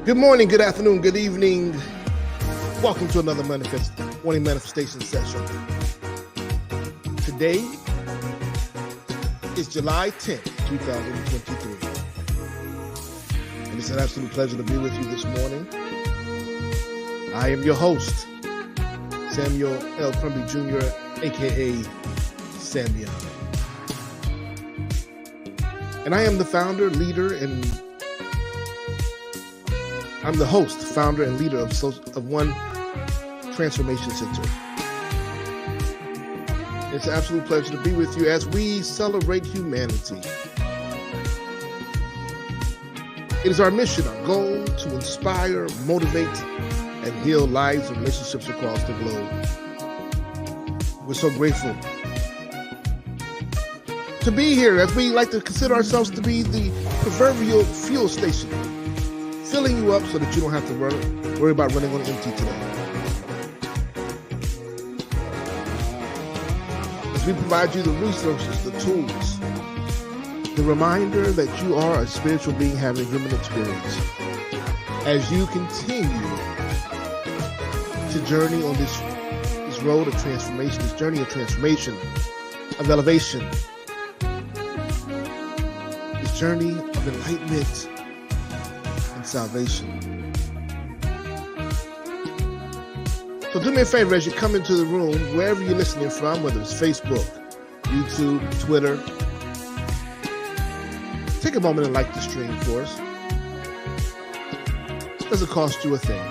Good morning, good afternoon, good evening. Welcome to another morning manifestation session. Today is July 10th, 2023. And it's an absolute pleasure to be with you this morning. I am your host, Samuel L. Crumby Jr., aka Samuel. And I am the founder, leader, and I'm the host, founder, and leader of One Transformation Center. It's an absolute pleasure to be with you as we celebrate humanity. It is our mission, our goal, to inspire, motivate, and heal lives and relationships across the globe. We're so grateful to be here, as we like to consider ourselves to be the proverbial fuel station, filling you up so that you don't have to worry about running on empty today. As we provide you the resources, the tools, the reminder that you are a spiritual being having a human experience, as you continue to journey on this road of transformation, this journey of transformation, of elevation, this journey of enlightenment and salvation. So do me a favor as you come into the room, wherever you're listening from, whether it's Facebook, YouTube, Twitter, take a moment and like the stream for us. It doesn't cost you a thing.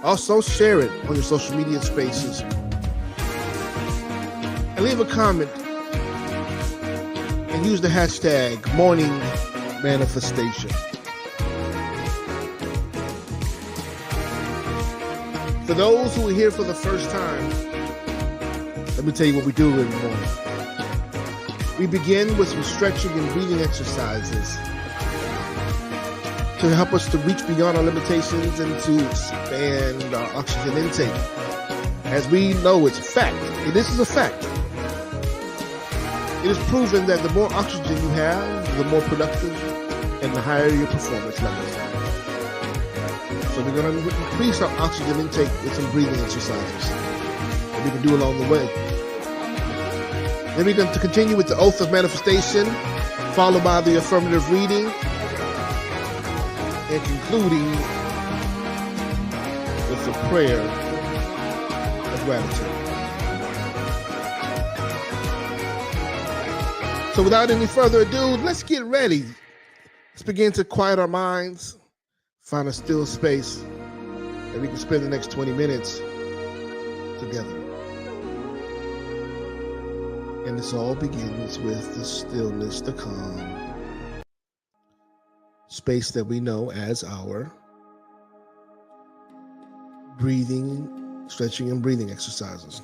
Also, share it on your social media spaces. And leave a comment and use the hashtag morning manifestation. For those who are here for the first time, let me tell you what we do in the morning. We begin with some stretching and breathing exercises to help us to reach beyond our limitations and to expand our oxygen intake. As we know, it's a fact. This is a fact. It is proven that the more oxygen you have, the more productive and the higher your performance levels are. So we're going to increase our oxygen intake with some breathing exercises that we can do along the way. Then we're going to continue with the oath of manifestation, followed by the affirmative reading, and concluding with a prayer of gratitude. So without any further ado, let's get ready. Let's begin to quiet our minds, find a still space that we can spend the next 20 minutes together. And this all begins with the stillness, the calm, space that we know as our breathing, stretching, and breathing exercises.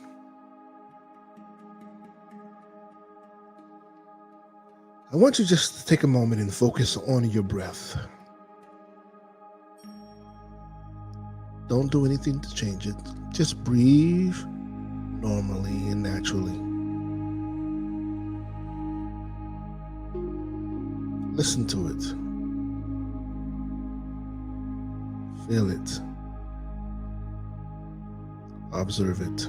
I want you just to take a moment and focus on your breath. Don't do anything to change it. Just breathe normally and naturally. Listen to it. Feel it. Observe it.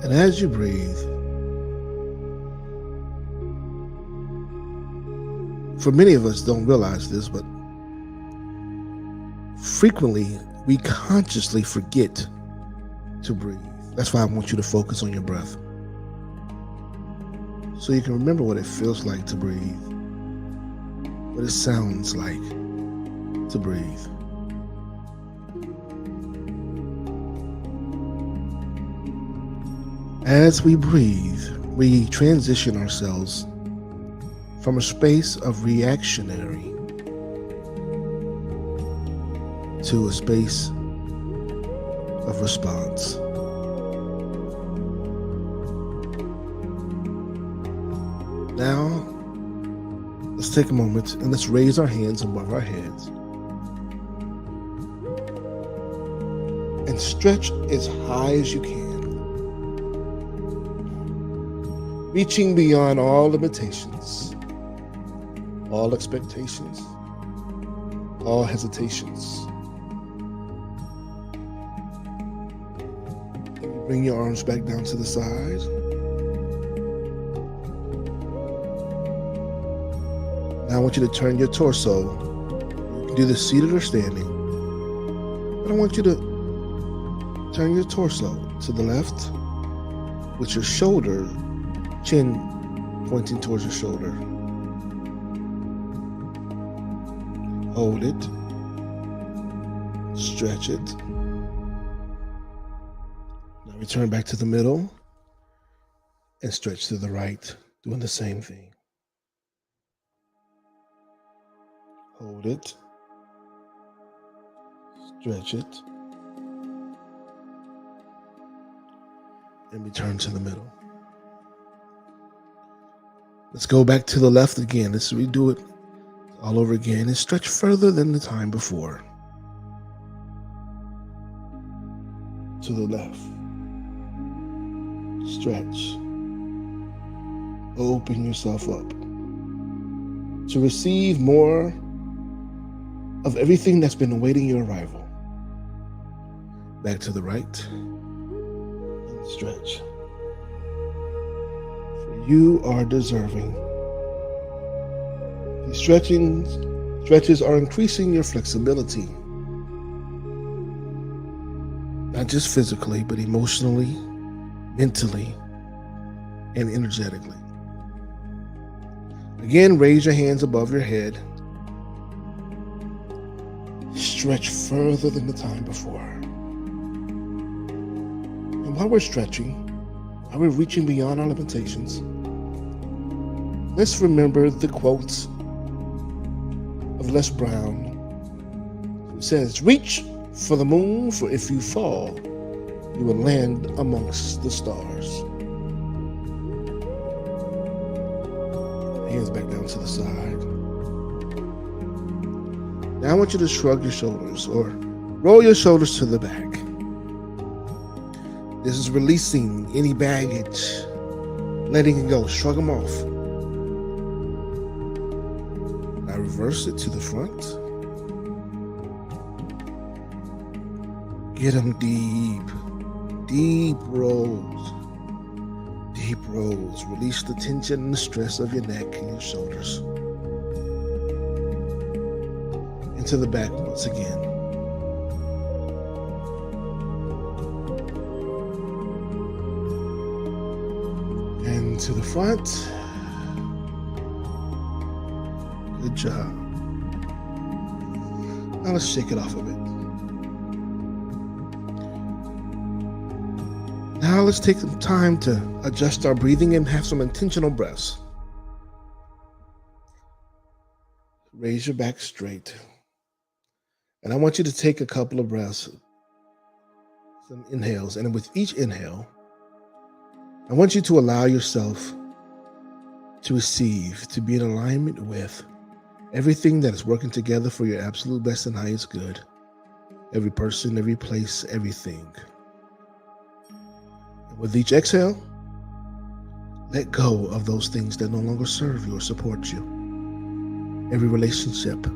And as you breathe, for many of us don't realize this, but frequently we consciously forget to breathe. That's why I want you to focus on your breath, so you can remember what it feels like to breathe, what it sounds like to breathe. As we breathe, we transition ourselves from a space of reactionary to a space of response. Now, let's take a moment and let's raise our hands above our heads and stretch as high as you can. reaching beyond all limitations, all expectations, all hesitations. Bring your arms back down to the side. Now I want you to turn your torso. You can do this seated or standing. But I want you to turn your torso to the left with your shoulder, chin pointing towards your shoulder. Hold it. Stretch it. Now return back to the middle and stretch to the right, doing the same thing. Hold it. Stretch it. And return to the middle. Let's go back to the left again. Let's redo it all over again and stretch further than the time before. To the left. Stretch. Open yourself up to receive more of everything that's been awaiting your arrival. Back to the right. And stretch. For you are deserving. These stretches are increasing your flexibility. Not just physically, but emotionally, mentally, and energetically. Again, raise your hands above your head. Stretch further than the time before. And while we're stretching, while we're reaching beyond our limitations, let's remember the quotes of Les Brown, who says, "Reach for the moon, for if you fall, you will land amongst the stars." Hands back down to the side. Now I want you to shrug your shoulders or roll your shoulders to the back. This is releasing any baggage, letting it go. Shrug them off. Now reverse it to the front. Get them deep, deep rolls. Deep rolls. Release the tension and the stress of your neck and your shoulders. Into the back once again. And to the front. Good job. Now let's shake it off a bit. Now let's take some time to adjust our breathing and have some intentional breaths. Raise your back straight. And I want you to take a couple of breaths, some inhales. And with each inhale, I want you to allow yourself to receive, to be in alignment with everything that is working together for your absolute best and highest good. Every person, every place, everything. And with each exhale, let go of those things that no longer serve you or support you. Every relationship,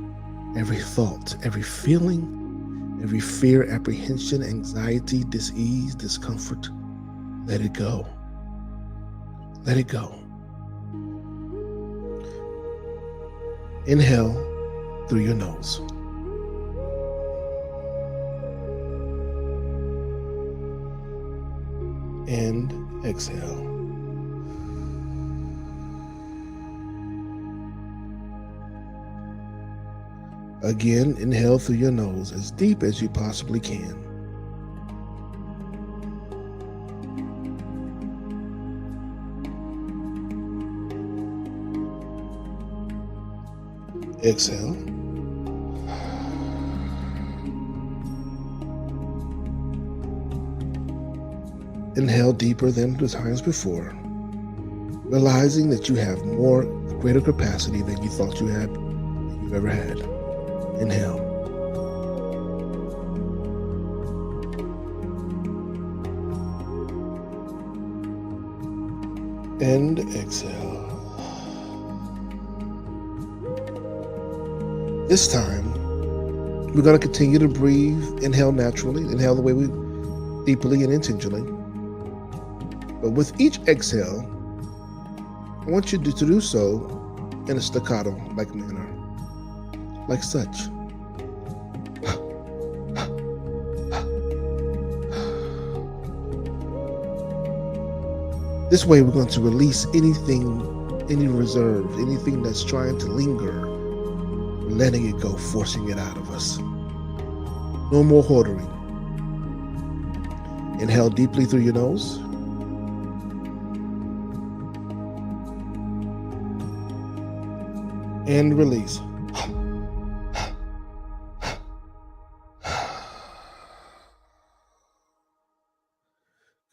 every thought, every feeling, every fear, apprehension, anxiety, dis-ease, discomfort, let it go. Let it go. Inhale through your nose. And exhale. Again, inhale through your nose as deep as you possibly can. Exhale. Inhale deeper than the times before, realizing that you have greater capacity than you thought you've ever had. Inhale. and exhale. This time, we're going to continue to breathe, inhale naturally, inhale the way we deeply and intentionally. But with each exhale, I want you to do so in a staccato-like manner, like such. This way, we're going to release anything, any reserve, anything that's trying to linger. We're letting it go, forcing it out of us. No more hoarding. Inhale deeply through your nose. And release.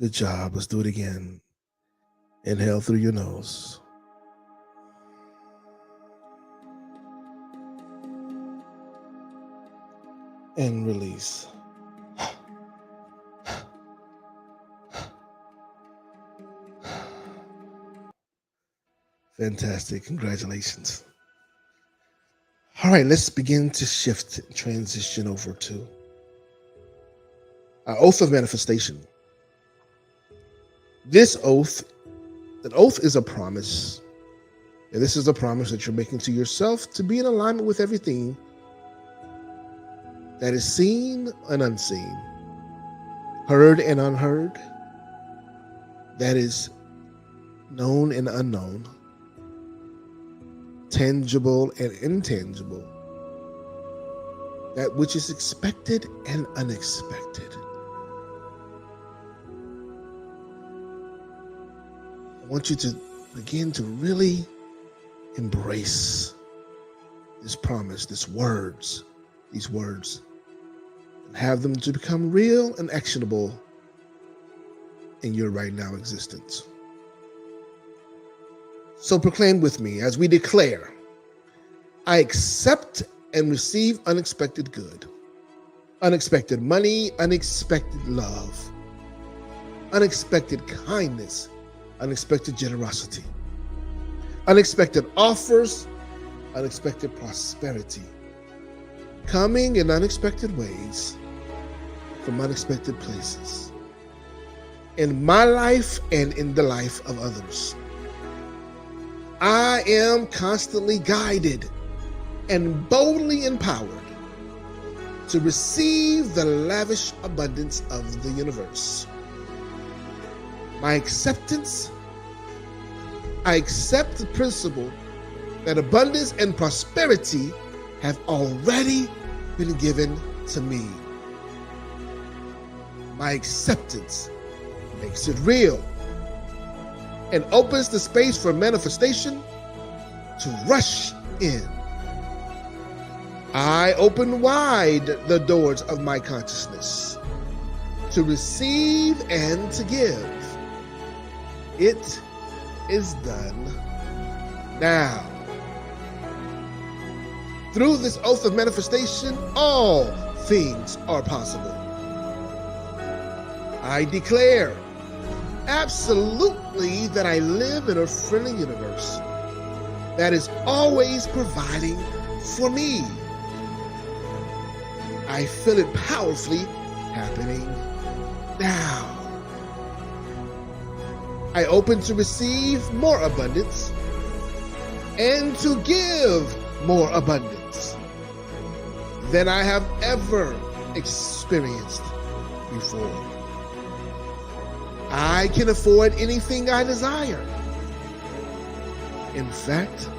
Good job. Let's do it again. Inhale through your nose. And release. Fantastic. Congratulations. All right, let's begin to shift, transition over to our oath of manifestation. This oath, an oath is a promise. And this is a promise that you're making to yourself to be in alignment with everything that is seen and unseen, heard and unheard, that is known and unknown, tangible and intangible, that which is expected and unexpected. I want you to begin to really embrace this promise, these words, and have them to become real and actionable in your right now existence. So proclaim with me as we declare, I accept and receive unexpected good, unexpected money, unexpected love, unexpected kindness, unexpected generosity, unexpected offers, unexpected prosperity, coming in unexpected ways from unexpected places, in my life and in the life of others. I am constantly guided and boldly empowered to receive the lavish abundance of the universe. My acceptance, I accept the principle that abundance and prosperity have already been given to me. My acceptance makes it real and opens the space for manifestation to rush in. I open wide the doors of my consciousness to receive and to give. It is done now. Through this oath of manifestation, all things are possible. I declare absolutely that I live in a friendly universe that is always providing for me. I feel it powerfully happening now. I open to receive more abundance and to give more abundance than I have ever experienced before. I can afford anything I desire. In fact,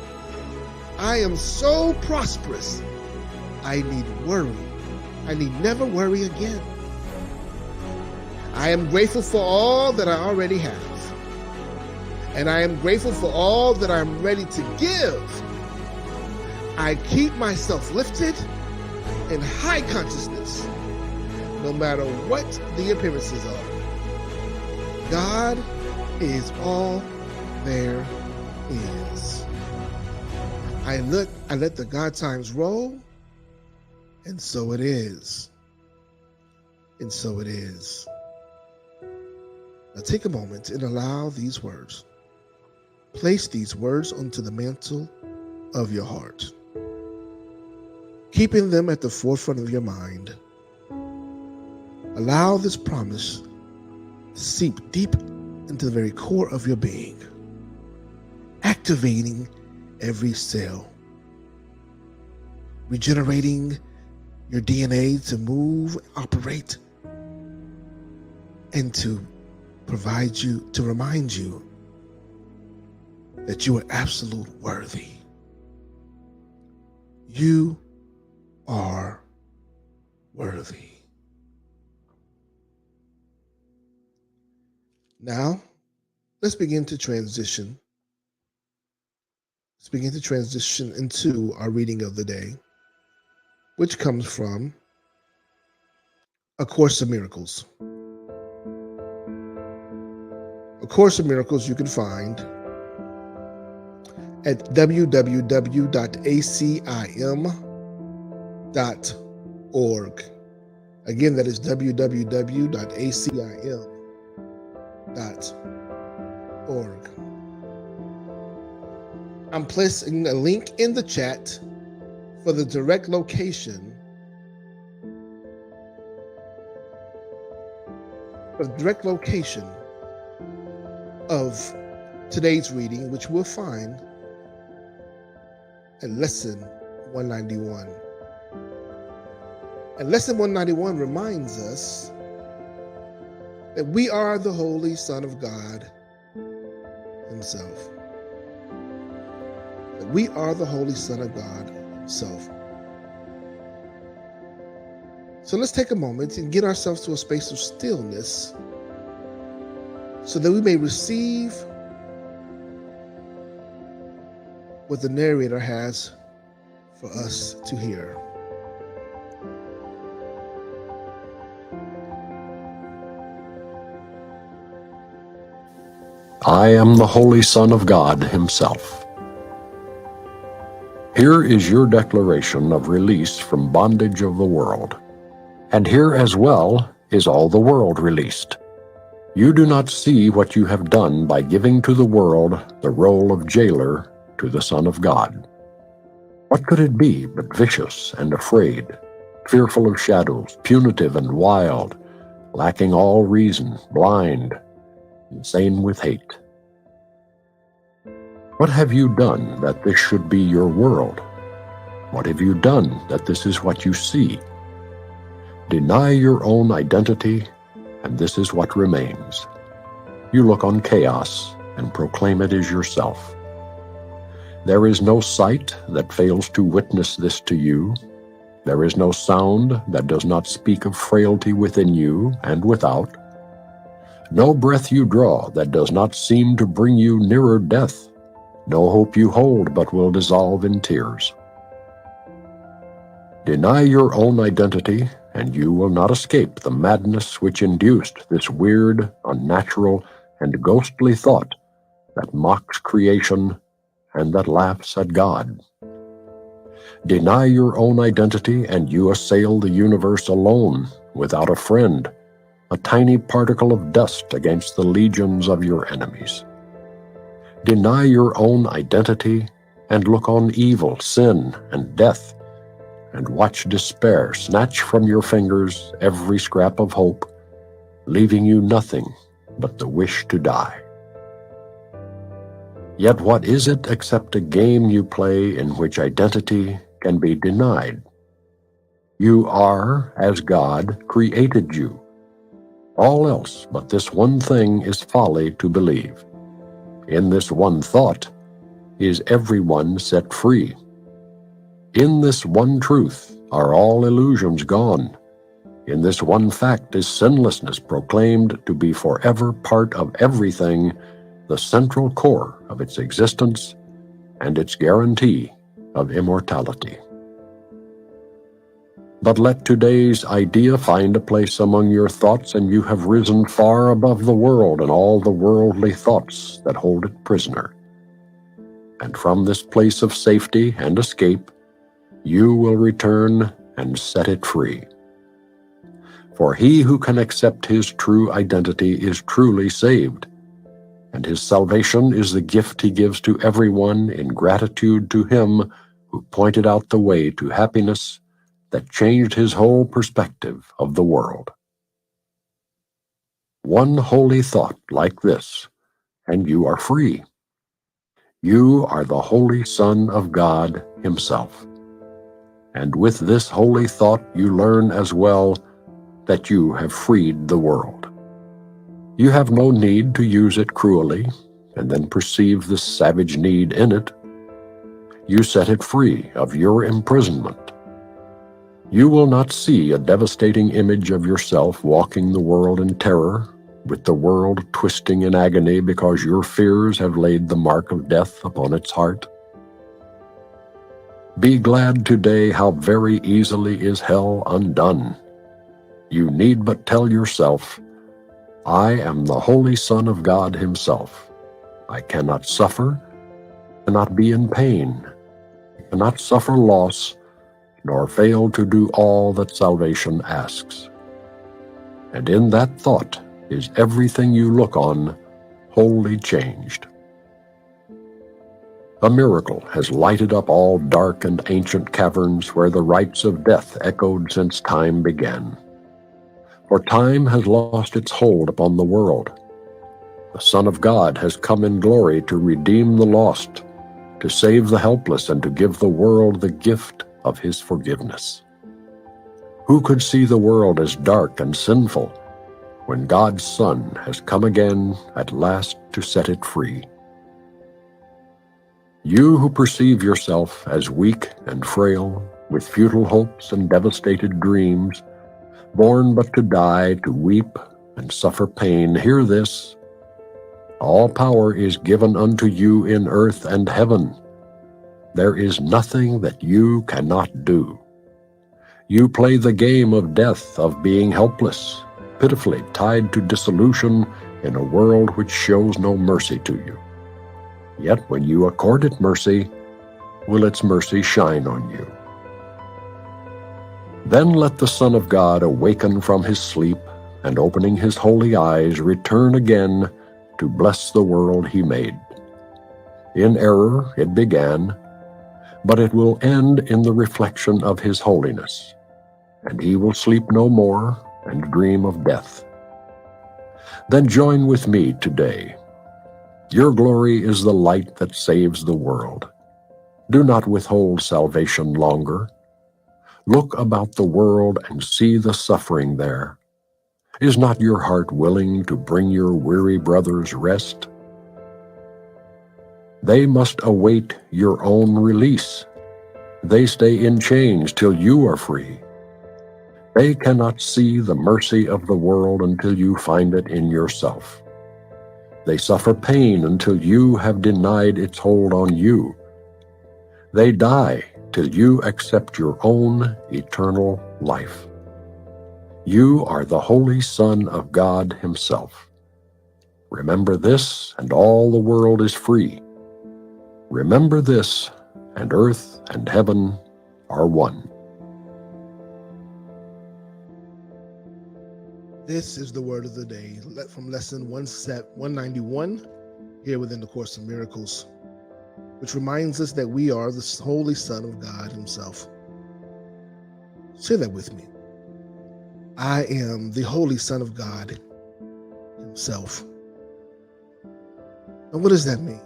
I am so prosperous, I need never worry again. I am grateful for all that I already have. And I am grateful for all that I'm ready to give. I keep myself lifted in high consciousness, no matter what the appearances are. God is all there is. I let the God times roll, and so it is. And so it is. Now take a moment and allow these words Place these words onto the mantle of your heart, keeping them at the forefront of your mind. Allow this promise to seep deep into the very core of your being, activating every cell, regenerating your DNA to move, operate, and to remind you that you are absolute worthy. You are worthy. Now, let's begin to transition. Let's begin to transition into our reading of the day, which comes from A Course in Miracles. A Course in Miracles you can find at www.acim.org. Again, that is www.acim.org. I'm placing a link in the chat for the direct location of today's reading, which we'll find at lesson 191. And lesson 191 reminds us that we are the Holy Son of God Himself. That we are the Holy Son of God Himself. So let's take a moment and get ourselves to a space of stillness so that we may receive what the narrator has for us to hear. I am the Holy Son of God Himself. Here is your declaration of release from bondage of the world. And here as well is all the world released. You do not see what you have done by giving to the world the role of jailer to the Son of God. What could it be but vicious and afraid, fearful of shadows, punitive and wild, lacking all reason, blind, insane with hate? What have you done that this should be your world? What have you done that this is what you see? Deny your own identity, and this is what remains. You look on chaos and proclaim it as yourself. There is no sight that fails to witness this to you. There is no sound that does not speak of frailty within you and without. No breath you draw that does not seem to bring you nearer death. No hope you hold but will dissolve in tears. Deny your own identity, and you will not escape the madness which induced this weird, unnatural, and ghostly thought that mocks creation and that laughs at God. Deny your own identity, and you assail the universe alone, without a friend, a tiny particle of dust against the legions of your enemies. Deny your own identity, and look on evil, sin, and death, and watch despair snatch from your fingers every scrap of hope, leaving you nothing but the wish to die. Yet what is it except a game you play in which identity can be denied? You are, as God created you. All else but this one thing is folly to believe. In this one thought is everyone set free. In this one truth are all illusions gone. In this one fact is sinlessness proclaimed to be forever part of everything, the central core of its existence and its guarantee of immortality. But let today's idea find a place among your thoughts, and you have risen far above the world and all the worldly thoughts that hold it prisoner. And from this place of safety and escape, you will return and set it free. For he who can accept his true identity is truly saved. and his salvation is the gift he gives to everyone in gratitude to him who pointed out the way to happiness that changed his whole perspective of the world. One holy thought like this, and you are free. You are the Holy Son of God himself. And with this holy thought you learn as well that you have freed the world. You have no need to use it cruelly and then perceive the savage need in it. You set it free of your imprisonment. You will not see a devastating image of yourself walking the world in terror, with the world twisting in agony because your fears have laid the mark of death upon its heart. Be glad today how very easily is hell undone. You need but tell yourself, I am the Holy Son of God himself. I cannot suffer, cannot be in pain, cannot suffer loss, nor fail to do all that salvation asks. And in that thought is everything you look on wholly changed. A miracle has lighted up all dark and ancient caverns where the rites of death echoed since time began. For time has lost its hold upon the world. The Son of God has come in glory to redeem the lost, to save the helpless, and to give the world the gift of his forgiveness. Who could see the world as dark and sinful when God's Son has come again at last to set it free? You who perceive yourself as weak and frail, with futile hopes and devastated dreams, born but to die, to weep and suffer pain, hear this: all power is given unto you in earth and heaven. There is nothing that you cannot do. You play the game of death, of being helpless, pitifully tied to dissolution in a world which shows no mercy to you. Yet when you accord it mercy, will its mercy shine on you. Then let the Son of God awaken from his sleep, and opening his holy eyes, return again to bless the world he made. In error it began, but it will end in the reflection of his holiness, and he will sleep no more and dream of death. Then join with me today. Your glory is the light that saves the world. Do not withhold salvation longer. Look about the world and see the suffering there. Is not your heart willing to bring your weary brothers rest? They must await your own release. They stay in chains till you are free. They cannot see the mercy of the world until you find it in yourself. They suffer pain until you have denied its hold on you. They die till you accept your own eternal life. You are the Holy Son of God himself. Remember this, and all the world is free. Remember this, and earth and heaven are one. This is the word of the day from lesson 191 here within the Course in Miracles, which reminds us that we are the Holy Son of God himself. Say that with me. I am the Holy Son of God himself. And what does that mean?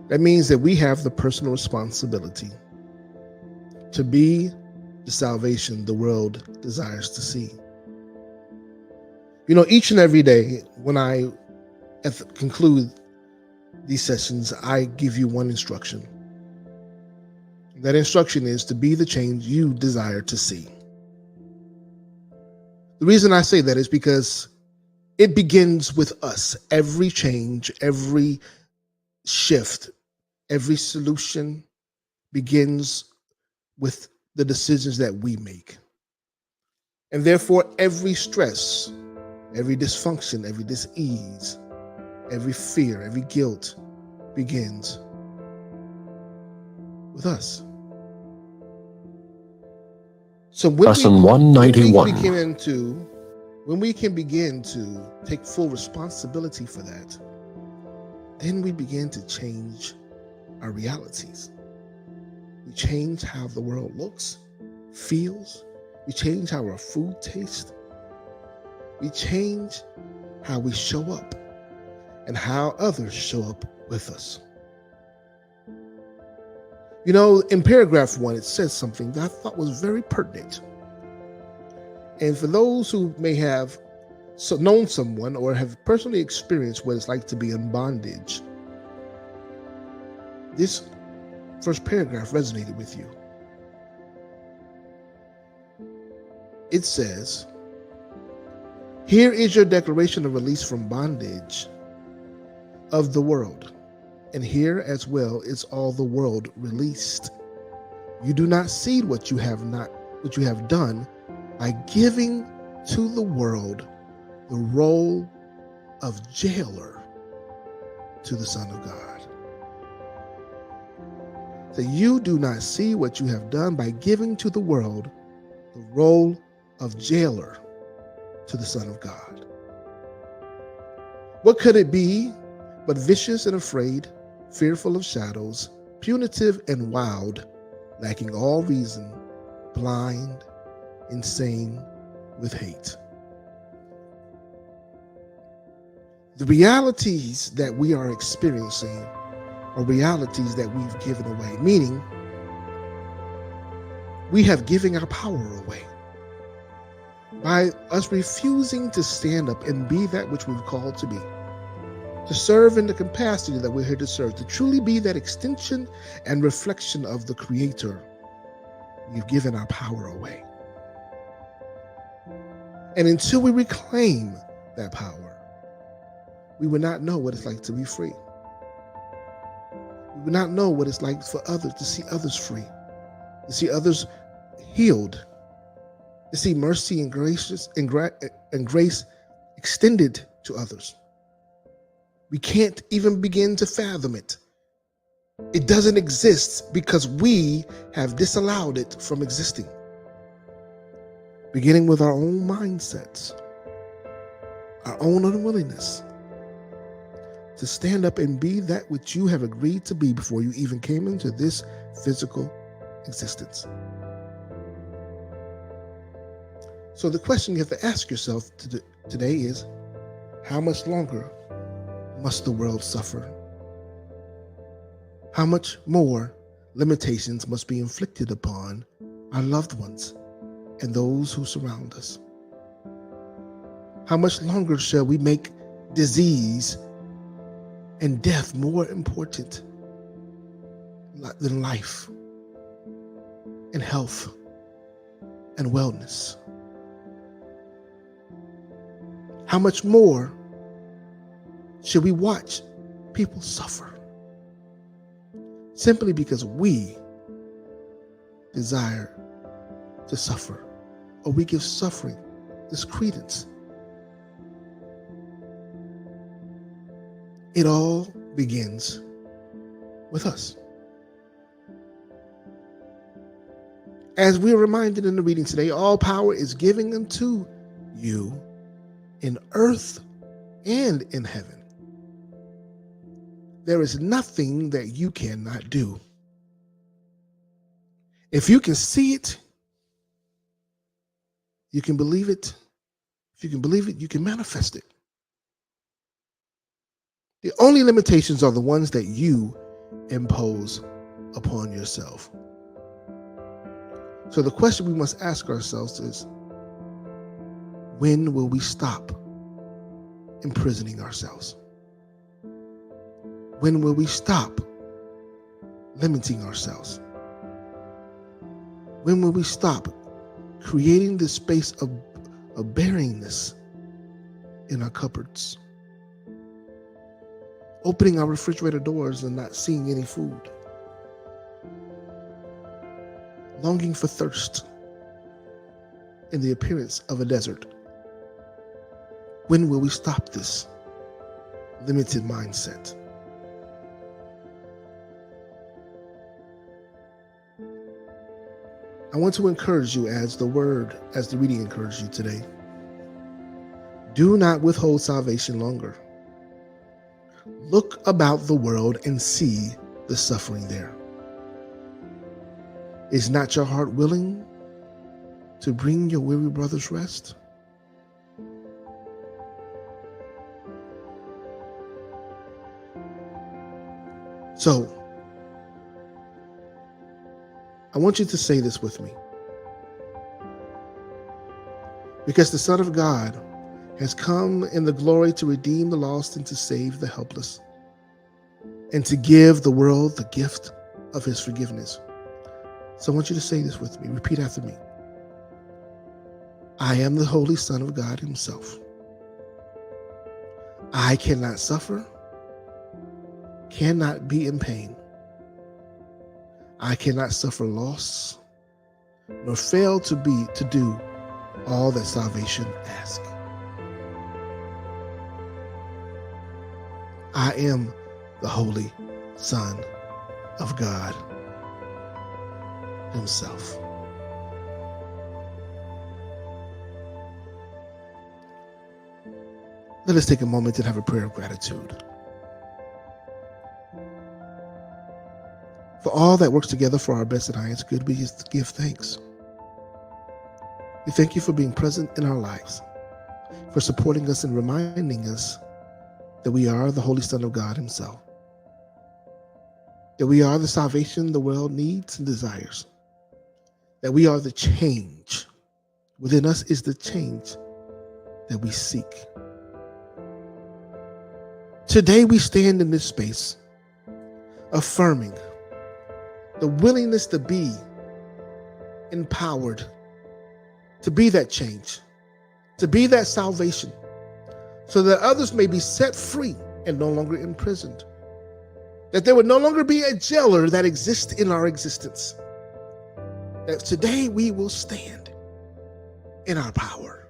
That means that we have the personal responsibility to be the salvation the world desires to see. You know, each and every day when I conclude these sessions, I give you one instruction. That instruction is to be the change you desire to see. The reason I say that is because it begins with us. Every change, every shift, every solution begins with the decisions that we make. And therefore, every stress, every dysfunction, every dis-ease, every fear, every guilt begins with us. So when Lesson 191. we begin to When we can begin to take full responsibility for that, then we begin to change our realities. We change how the world looks, feels. We change how our food tastes. We change how we show up and how others show up with us. You know, in paragraph 1, it says something that I thought was very pertinent. And for those who may have known someone or have personally experienced what it's like to be in bondage, this first paragraph resonated with you. It says, "Here is your declaration of release from bondage of the world, and here as well is all the world released. You do not see what you have done by giving to the world the role of jailer to the Son of God." So you do not see what you have done by giving to the world the role of jailer to the Son of God. What could it be but vicious and afraid, fearful of shadows, punitive and wild, lacking all reason, blind, insane with hate? The realities that we are experiencing are realities that we've given away, meaning we have given our power away. By us refusing to stand up and be that which we've called to be, to serve in the capacity that we're here to serve, to truly be that extension and reflection of the Creator, we've given our power away. And until we reclaim that power, we will not know what it's like to be free. We will not know what it's like for others, to see others free, to see others healed, to see mercy and grace extended to others. We can't even begin to fathom it. It doesn't exist because we have disallowed it from existing. Beginning with our own mindsets, our own unwillingness to stand up and be that which you have agreed to be before you even came into this physical existence. So the question you have to ask yourself today is, how much longer must the world suffer? How much more limitations must be inflicted upon our loved ones and those who surround us? How much longer shall we make disease and death more important than life and health and wellness? How much more should we watch people suffer simply because we desire to suffer, or we give suffering this credence? It all begins with us. As we are reminded in the reading today, all power is given unto you in earth and in heaven. There is nothing that you cannot do. If you can see it, you can believe it. If you can believe it, you can manifest it. The only limitations are the ones that you impose upon yourself. So the question we must ask ourselves is, when will we stop imprisoning ourselves? When will we stop limiting ourselves? When will we stop creating this space of barrenness in our cupboards? Opening our refrigerator doors and not seeing any food. Longing for thirst in the appearance of a desert. When will we stop this limited mindset? I want to encourage you, as the reading encouraged you today, Do not withhold salvation longer. Look about the world and see the suffering there. Is not your heart willing to bring your weary brothers rest? So, I want you to say this with me. Because the Son of God has come in the glory to redeem the lost and to save the helpless, and to give the world the gift of his forgiveness. So I want you to say this with me. Repeat after me. I am the Holy Son of God himself. I cannot suffer, cannot be in pain. I cannot suffer loss, nor fail to do all that salvation asks. I am the Holy Son of God himself. Let us take a moment and have a prayer of gratitude. For all that works together for our best and highest good, we just give thanks. We thank you for being present in our lives, for supporting us and reminding us that we are the Holy Son of God himself, that we are the salvation the world needs and desires, that we are the change. Within us is the change that we seek. Today we stand in this space affirming the willingness to be empowered, to be that change, to be that salvation, so that others may be set free and no longer imprisoned, that there would no longer be a jailer that exists in our existence, that today we will stand in our power.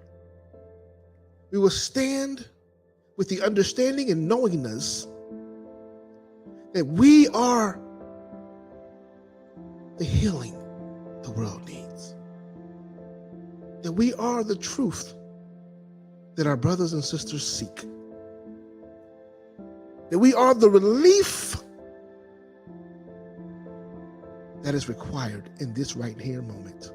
We will stand with the understanding and knowingness that we are the healing the world needs, that we are the truth that our brothers and sisters seek, that we are the relief that is required in this right here moment.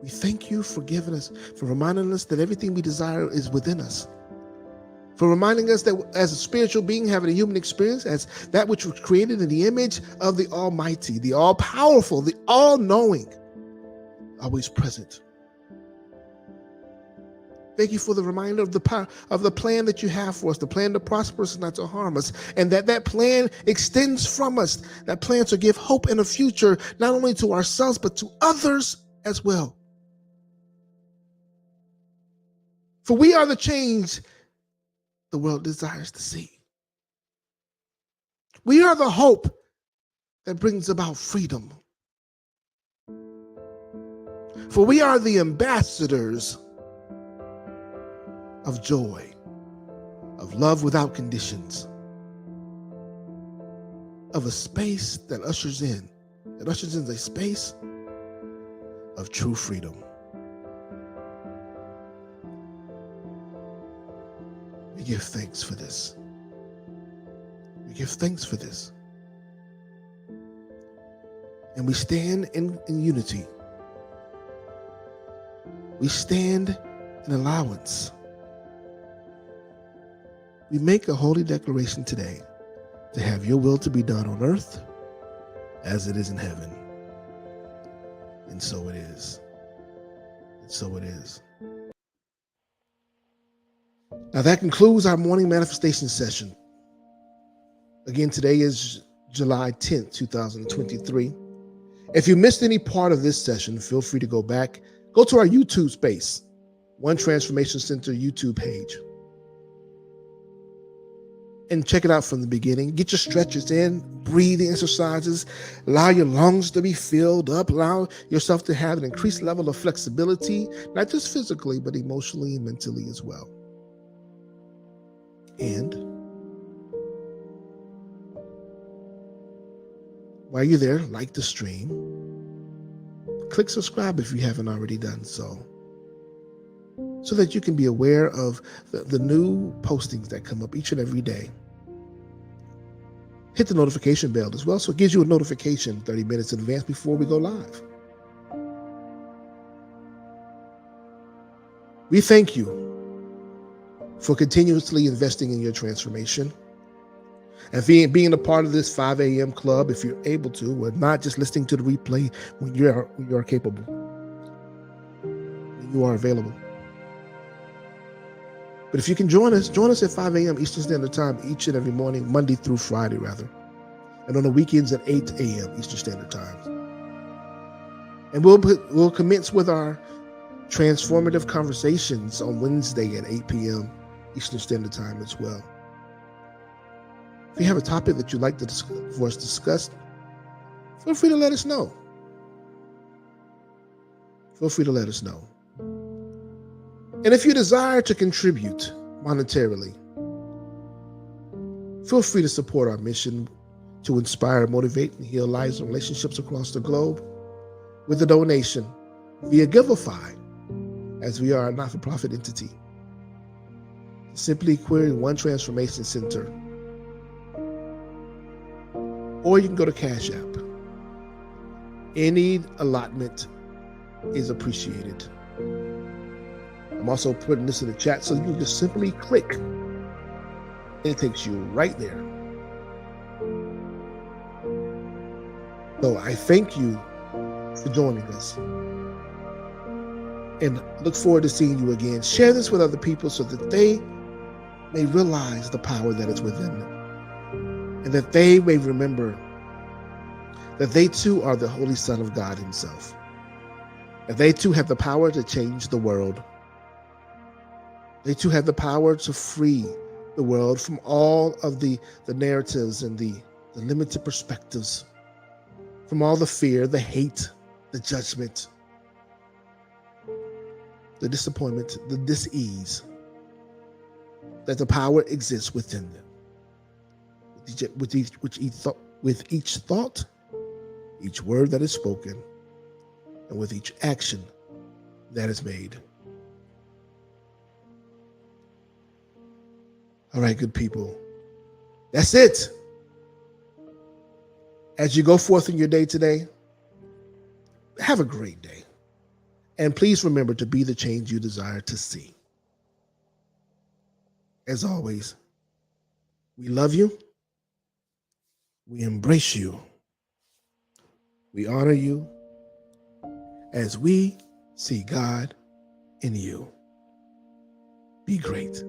We thank you for giving us, for reminding us that everything we desire is within us, for reminding us that as a spiritual being having a human experience, as that which was created in the image of the Almighty, the all-powerful, the all-knowing, always present. Thank you for the reminder of the power of the plan that you have for us, the plan to prosper us and not to harm us, and that plan extends from us, that plan to give hope in a future, not only to ourselves, but to others as well. For we are the change the world desires to see. We are the hope that brings about freedom. For we are the ambassadors of joy, of love without conditions, of a space that ushers in a space of true freedom. We give thanks for this. We give thanks for this. And we stand in unity. We stand in allowance. We make a holy declaration today to have your will to be done on earth as it is in heaven. And so it is. And so it is. Now that concludes our morning manifestation session. Again, today is July 10th, 2023. If you missed any part of this session, feel free to go back. Go to our YouTube space, One Transformation Center YouTube page, and check it out from the beginning. Get your stretches in, breathing exercises, allow your lungs to be filled up, allow yourself to have an increased level of flexibility, not just physically, but emotionally and mentally as well. And while you're there, like the stream, click subscribe if you haven't already done so. so that you can be aware of the new postings that come up each and every day. Hit the notification bell as well, so it gives you a notification 30 minutes in advance before we go live. We thank you for continuously investing in your transformation and being a part of this 5 a.m. club if you're able to, or not just listening to the replay when you are capable, when you are available. But if you can join us at 5 a.m. Eastern Standard Time each and every morning, Monday through Friday, rather. And on the weekends at 8 a.m. Eastern Standard Time. And we'll commence with our transformative conversations on Wednesday at 8 p.m. Eastern Standard Time as well. If you have a topic that you'd like for us to discuss, feel free to let us know. Feel free to let us know. And if you desire to contribute monetarily, feel free to support our mission to inspire, motivate, and heal lives and relationships across the globe with a donation via Giveify, as we are a not-for-profit entity. Simply query One Transformation Center, or you can go to Cash App. Any allotment is appreciated. I'm also putting this in the chat so you can just simply click, and it takes you right there. So I thank you for joining us and look forward to seeing you again. Share this with other people so that they may realize the power that is within them, and that they may remember that they too are the Holy Son of God himself, and they too have the power to change the world. They too have the power to free the world from all of the narratives and the limited perspectives, from all the fear, the hate, the judgment, the disappointment, the dis-ease, that the power exists within them. With each thought, each word that is spoken, and with each action that is made. All right, good people. That's it. As you go forth in your day today, have a great day. And please remember to be the change you desire to see. As always, we love you. We embrace you. We honor you as we see God in you. Be great.